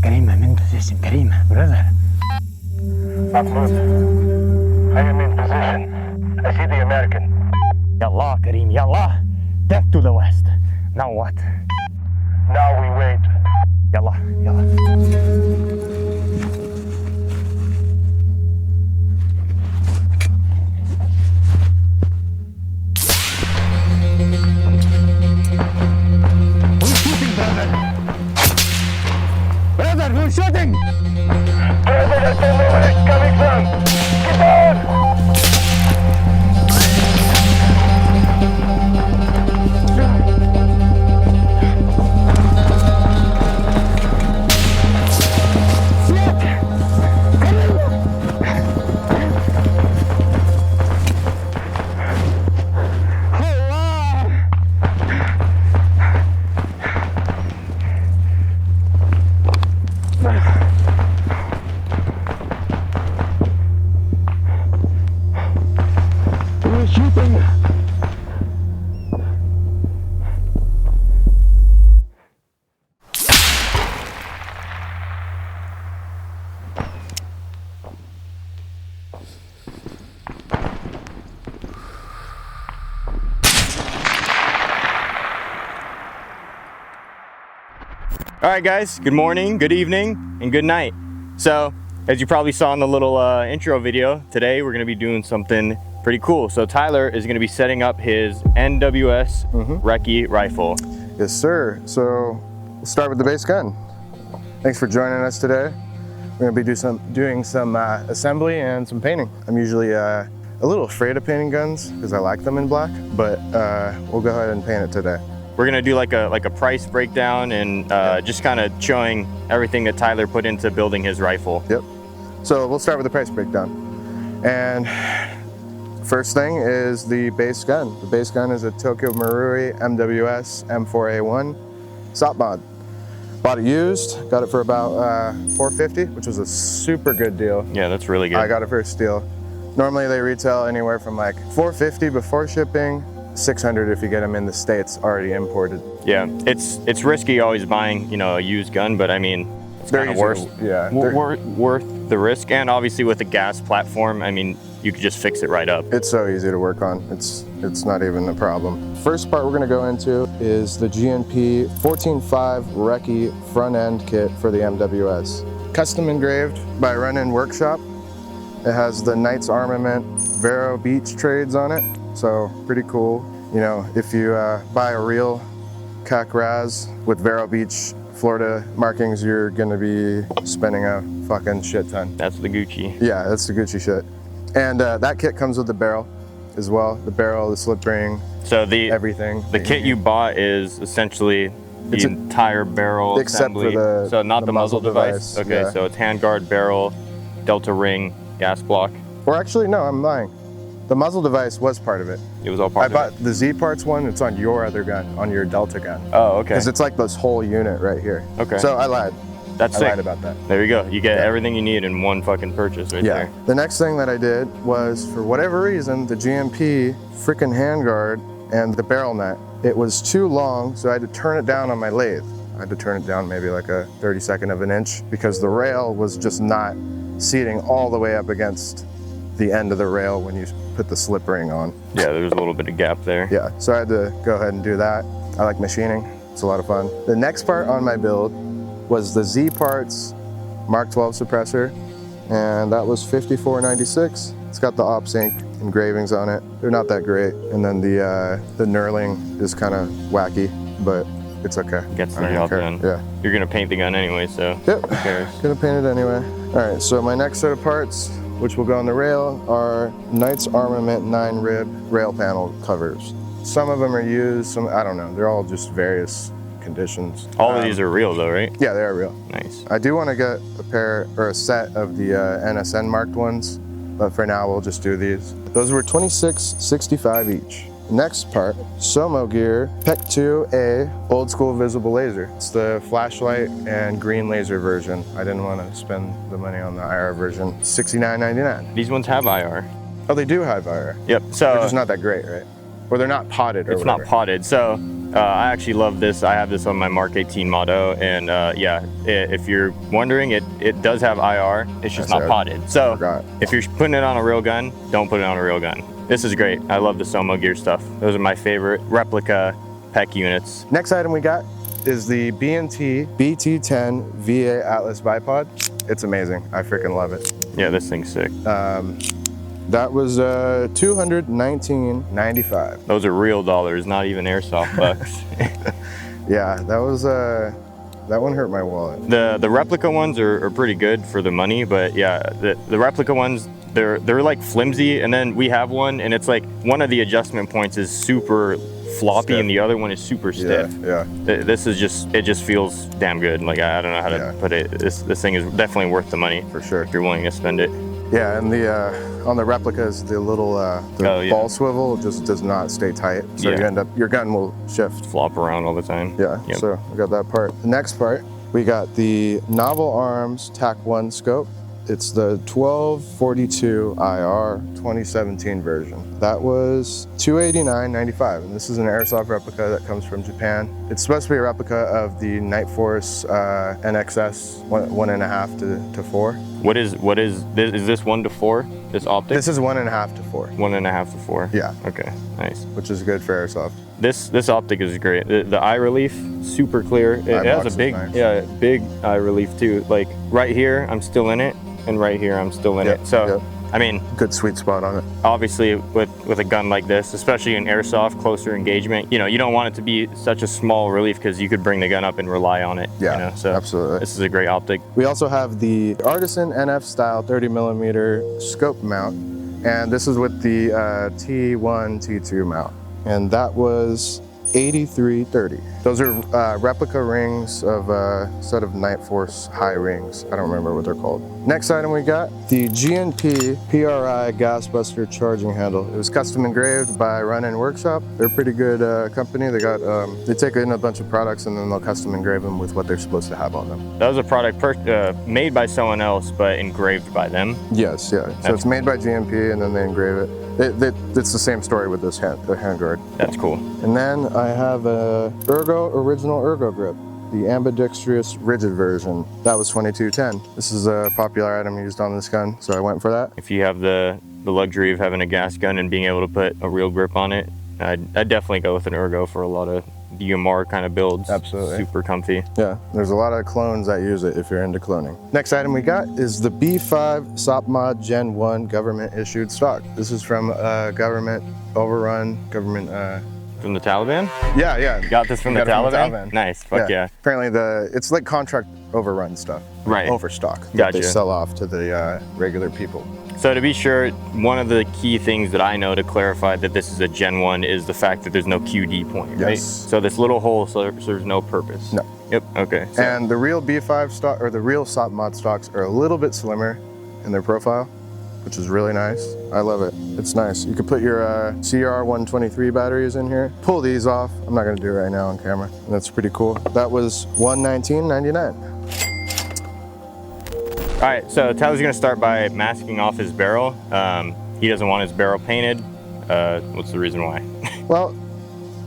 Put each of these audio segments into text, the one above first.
Karim, I'm in position. Karim, brother. Mahmoud, I am in position. I see the American. Yallah, Karim, yallah. Death to the west. Now what? Now we wait. Yallah, yallah. Brother, who's shooting? Brother, I don't know where it's coming from. Keep on! All right, guys, good morning, good evening, and good night. So, as you probably saw in the little intro video, today we're gonna be doing something pretty cool. So Tyler is gonna be setting up his NWS RECCE Rifle. Yes, sir. So we'll start with the base gun. Thanks for joining us today. We're gonna be doing some assembly and some painting. I'm usually a little afraid of painting guns because I like them in black, but we'll go ahead and paint it today. We're gonna do like a price breakdown and just kind of showing everything that Tyler put into building his rifle. Yep. So we'll start with the price breakdown. And first thing is the base gun. The base gun is a Tokyo Marui MWS M4A1 SOPMOD. Bought it used, got it for about $450, which was a super good deal. Yeah, that's really good. I got it for a steal. Normally they retail anywhere from like $450 before shipping, $600 if you get them in the States already imported. Yeah, it's risky always buying, you know, a used gun, but I mean, it's kind of worth the risk. And obviously with the gas platform, I mean, you could just fix it right up. It's so easy to work on. It's not even a problem. First part we're gonna go into is the GNP 14.5 RECCE Front End Kit for the MWS. Custom engraved by Run-In Workshop. It has the Knights Armament Vero Beach trades on it, so pretty cool. You know, if you buy a real CAC Raz with Vero Beach Florida markings, you're gonna be spending a fucking shit ton. That's the Gucci. Yeah, that's the Gucci shit. And that kit comes with the barrel as well. The barrel, the slip ring, so everything. The kit you bought is essentially the entire barrel except assembly. for the so not the muzzle device. Okay, yeah. So it's handguard, barrel, delta ring, gas block. Or actually, no, I'm lying. The muzzle device was part of it. It was all part of it. I bought the Z parts one. It's on your other gun, on your Delta gun. Oh, okay. Because it's like this whole unit right here. Okay. So I lied. That's I sick. lied about that. There you go. You get everything you need in one fucking purchase right there. The next thing that I did was, for whatever reason, the GMP freaking handguard and the barrel nut, it was too long, so I had to turn it down on my lathe. I had to turn it down maybe like a 32nd of an inch because the rail was just not seating all the way up against the end of the rail when you put the slip ring on. Yeah, there was a little bit of gap there. Yeah, so I had to go ahead and do that. I like machining. It's a lot of fun. The next part on my build was the Z Parts Mark 12 suppressor, and that was $54.96. It's got the OpSync engravings on it. They're not that great. And then the knurling is kind of wacky, but it's okay. Gets the job done. Yeah. You're gonna paint the gun anyway, so yep. Who cares? Gonna paint it anyway. All right, so my next set of parts, which will go on the rail, are Knights Armament 9-rib rail panel covers. Some of them are used, some, I don't know. They're all just various conditions. All of these are real though, right? Yeah, they are real. Nice. I do want to get a pair or a set of the NSN marked ones, but for now we'll just do these. Those were $26.65 each. Next part, SomoGear PEC 2A old school visible laser. It's the flashlight and green laser version. I didn't want to spend the money on the IR version. $69.99. These ones have IR. Oh, they do have IR. Yep. So they're just not that great, right? Or they're not potted or it's whatever. not potted. So I actually love this. I have this on my Mark 18 Moto, and yeah, if you're wondering, it does have IR. It's just not potted. So if you're putting it on a real gun, don't put it on a real gun. This is great. I love the SomoGear stuff. Those are my favorite replica PEC units. Next item we got is the B&T BT10 VA Atlas Bipod. It's amazing. I freaking love it. Yeah, this thing's sick. That was $219.95. Those are real dollars, not even Airsoft bucks. Yeah, that was that one hurt my wallet. The replica ones are pretty good for the money, but yeah, the replica ones, they're like flimsy, and then we have one, and it's like one of the adjustment points is super floppy and the other one is super stiff. Yeah. This is just, it just feels damn good. Like I don't know how to put it. This thing is definitely worth the money for sure if you're willing to spend it. Yeah, and the on the replicas, the little ball swivel just does not stay tight, so you end up, your gun will shift, flop around all the time. Yeah. So we got that part. The next part, we got the Novel Arms TAC-1 scope. It's the 1242 IR 2017 version. That was $289.95, and this is an Airsoft replica that comes from Japan. It's supposed to be a replica of the Night Force NXS 1.5 to 4. What is this? Is this 1 to 4? This optic? This is 1.5 to 4. 1.5 to 4. Yeah. Okay. Nice. Which is good for Airsoft. This optic is great. The eye relief, super clear. It has a big, big eye relief too. Like right here, I'm still in it, and right here, I'm still in it. So, I mean, good sweet spot on it. Obviously, with a gun like this, especially in Airsoft, closer engagement, you don't want it to be such a small relief because you could bring the gun up and rely on it. Yeah, so absolutely. This is a great optic. We also have the Artisan NF style 30mm scope mount, and this is with the T1, T2 mount, and that was $83.30. Those are replica rings of a set of Night Force high rings. I don't remember what they're called. Next item we got, the GNP PRI Gasbuster charging handle. It was custom engraved by Run In Workshop. They're a pretty good company. They got they take in a bunch of products and then they'll custom engrave them with what they're supposed to have on them. That was a product made by someone else, but engraved by them? Yes, yeah. So it's made by GNP and then they engrave it. It's the same story with this the handguard. That's cool. And then I have a original Ergo grip, the ambidextrous rigid version. That was $22.10. This is a popular item used on this gun, so I went for that. If you have the luxury of having a gas gun and being able to put a real grip on it, I'd definitely go with an Ergo for a lot of DMR kind of builds. Absolutely. Super comfy. Yeah, there's a lot of clones that use it if you're into cloning. Next item we got is the B5 SOPMOD Gen 1 government issued stock. This is from government overrun, government from the Taliban? Yeah. You got this from the Taliban? Nice, fuck yeah. Apparently it's like contract overrun stuff. Right. Overstock. Gotcha. They sell off to the regular people. So to be sure, one of the key things that I know to clarify that this is a Gen 1 is the fact that there's no QD point, right? Yes. So this little hole serves no purpose. No. Yep, okay. So. And the real B5 stock, or the real SOPMOD stocks are a little bit slimmer in their profile, which is really nice. I love it. It's nice. You can put your CR123 batteries in here, pull these off. I'm not gonna do it right now on camera. And that's pretty cool. That was $119.99. All right, so Tyler's gonna start by masking off his barrel. He doesn't want his barrel painted. What's the reason why? Well,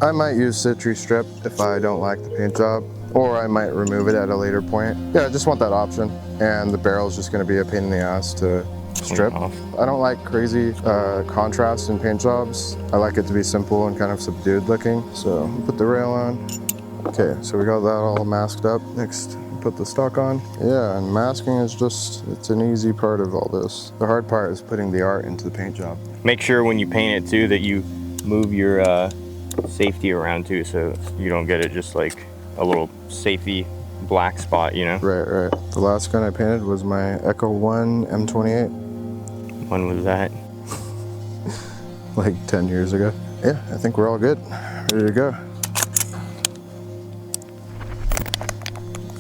I might use Citri Strip if I don't like the paint job, or I might remove it at a later point. Yeah, I just want that option. And the barrel's just gonna be a pain in the ass to strip. I don't like crazy contrast in paint jobs. I like it to be simple and kind of subdued looking. So put the rail on. Okay, so we got that all masked up. Next, put the stock on. Yeah, and masking is it's an easy part of all this. The hard part is putting the art into the paint job. Make sure when you paint it too that you move your safety around too, so you don't get it just like a little safety black spot, Right. The last gun I painted was my Echo 1 M28. When was that? Like 10 years ago. Yeah, I think we're all good. Ready to go.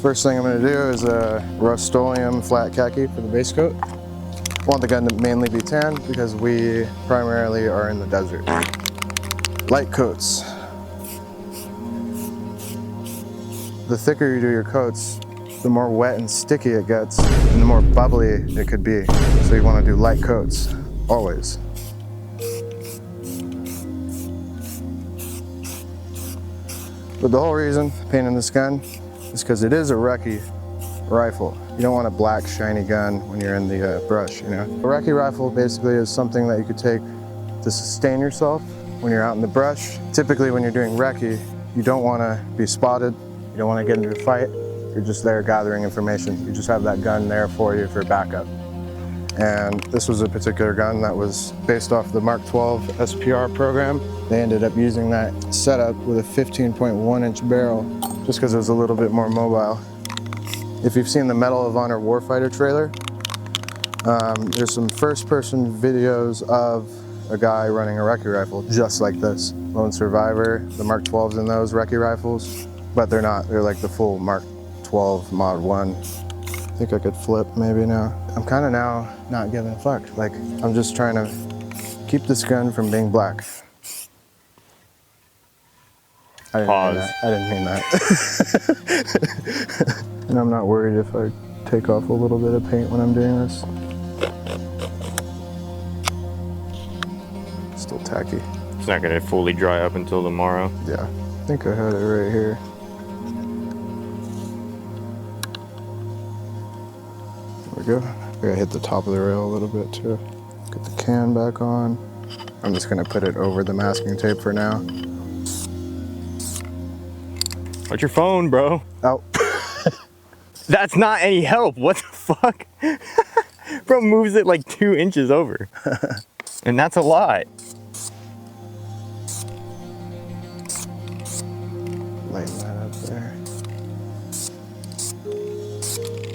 First thing I'm going to do is a Rust-Oleum flat khaki for the base coat. I want the gun to mainly be tan because we primarily are in the desert. Light coats. The thicker you do your coats, the more wet and sticky it gets, and the more bubbly it could be. So you want to do light coats, always. But the whole reason painting this gun is because it is a RECCE rifle. You don't want a black shiny gun when you're in the brush, you know. A RECCE rifle basically is something that you could take to sustain yourself when you're out in the brush. Typically when you're doing RECCE, you don't want to be spotted, you don't want to get into a fight. You're just there gathering information. You just have that gun there for you for backup. And this was a particular gun that was based off the Mark 12 SPR program. They ended up using that setup with a 15.1-inch barrel just because it was a little bit more mobile. If you've seen the Medal of Honor Warfighter trailer, there's some first-person videos of a guy running a RECCE rifle just like this. Lone Survivor, the Mark 12s in those RECCE rifles, but they're not. They're like the full Mark 12 Mod 1. I think I could flip maybe now. I'm kind of now not giving a fuck. Like, I'm just trying to keep this gun from being black. I didn't mean that. And I'm not worried if I take off a little bit of paint when I'm doing this. Still tacky. It's not gonna fully dry up until tomorrow. Yeah, I think I had it right here. There we go. I gotta hit the top of the rail a little bit too. Get the can back on. I'm just gonna put it over the masking tape for now. What's your phone, bro? Oh. That's not any help. What the fuck? Bro moves it like 2 inches over. And that's a lot. Lighten that up there.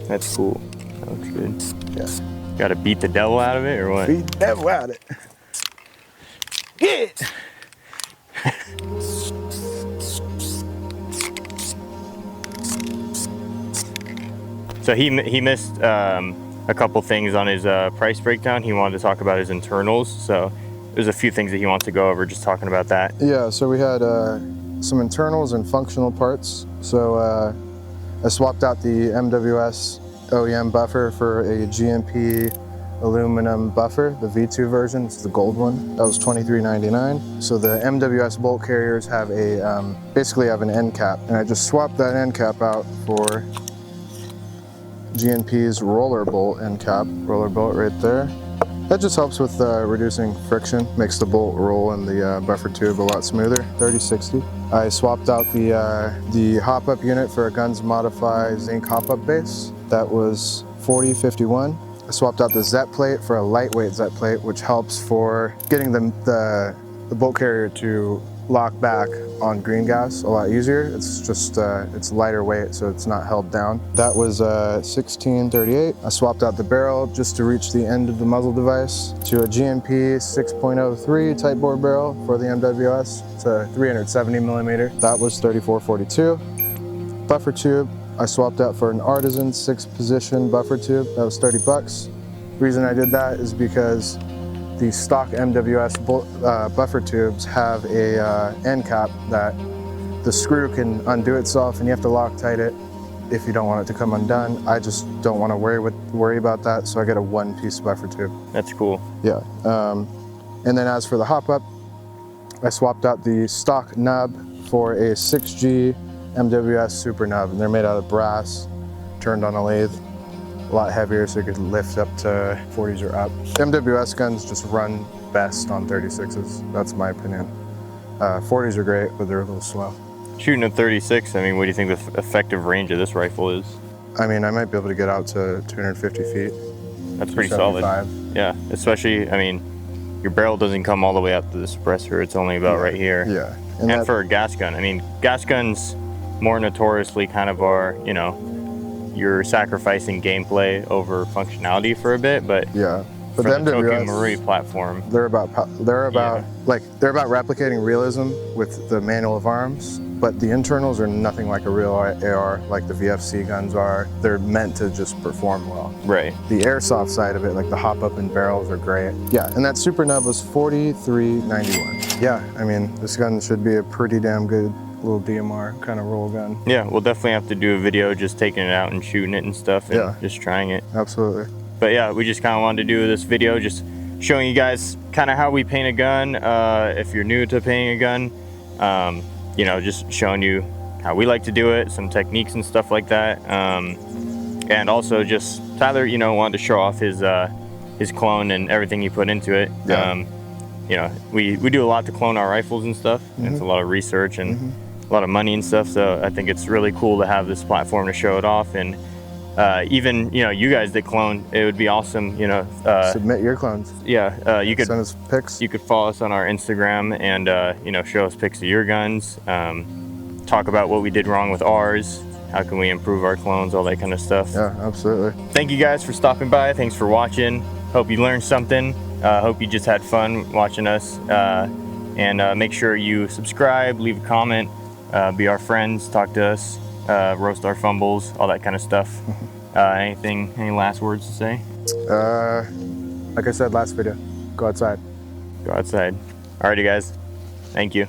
That's cool. That looks good. Yeah. Gotta beat the devil out of it or what? Beat the devil out of it. Get! So he missed a couple things on his price breakdown. He wanted to talk about his internals. So there's a few things that he wants to go over, just talking about that. Yeah, so we had some internals and functional parts. So I swapped out the MWS OEM buffer for a GMP aluminum buffer, the V2 version. It's the gold one. That was $23.99. So the MWS bolt carriers have a basically have an end cap, and I just swapped that end cap out for GNP's roller bolt end cap. Roller bolt right there. That just helps with reducing friction, makes the bolt roll in the buffer tube a lot smoother. 3060. I swapped out the hop-up unit for a Guns Modify zinc hop-up base. That was 4051. I swapped out the ZET plate for a lightweight ZET plate, which helps for getting the bolt carrier to lock back on green gas a lot easier. It's just, it's lighter weight, so it's not held down. That was 1638. I swapped out the barrel just to reach the end of the muzzle device to a GMP 6.03 type bore barrel for the MWS. It's a 370 millimeter. That was 3442. Buffer tube, I swapped out for an Artisan 6-position buffer tube. That was 30 bucks. The reason I did that is because the stock MWS buffer tubes have a end cap that the screw can undo itself and you have to Loctite it if you don't want it to come undone. I just don't want to worry about that, so I get a 1-piece buffer tube. That's cool. Yeah. And then as for the hop-up, I swapped out the stock nub for a 6G MWS super nub, and they're made out of brass, turned on a lathe. A lot heavier, so you could lift up to 40s or up. MWS guns just run best on 36s. That's my opinion. 40s are great, but they're a little slow. Shooting a 36, I mean, what do you think the effective range of this rifle is? I mean, I might be able to get out to 250 feet. That's pretty solid. Yeah, especially, I mean, your barrel doesn't come all the way up to the suppressor. It's only about right here. Yeah. And for a gas gun, I mean, gas guns more notoriously kind of are, you know, you're sacrificing gameplay over functionality for a bit, but yeah, but for the Tokyo MWS, Marui platform, they're about replicating realism with the manual of arms, but the internals are nothing like a real AR, like the VFC guns are. They're meant to just perform well. Right. The airsoft side of it, like the hop up and barrels are great. Yeah, and that super nub was $43.91. Yeah, I mean, this gun should be a pretty damn good little DMR kind of roll gun. Yeah, we'll definitely have to do a video just taking it out and shooting it and stuff, and just trying it. Absolutely. But yeah, we just kind of wanted to do this video just showing you guys kind of how we paint a gun. If you're new to painting a gun, you know, just showing you how we like to do it, some techniques and stuff like that. And also just Tyler, you know, wanted to show off his clone and everything he put into it. Yeah. You know, we do a lot to clone our rifles and stuff. It's a lot of research and a lot of money and stuff. So I think it's really cool to have this platform to show it off. And even, you know, you guys that clone, it would be awesome, you know. Submit your clones. Yeah, you could send us pics. You could follow us on our Instagram and, you know, show us pics of your guns. Talk about what we did wrong with ours. How can we improve our clones, all that kind of stuff. Yeah, absolutely. Thank you guys for stopping by. Thanks for watching. Hope you learned something. Hope you just had fun watching us. And make sure you subscribe, leave a comment, be our friends, talk to us, roast our fumbles, all that kind of stuff. Any last words to say? Like I said last video, go outside. Go outside. Alrighty guys, thank you.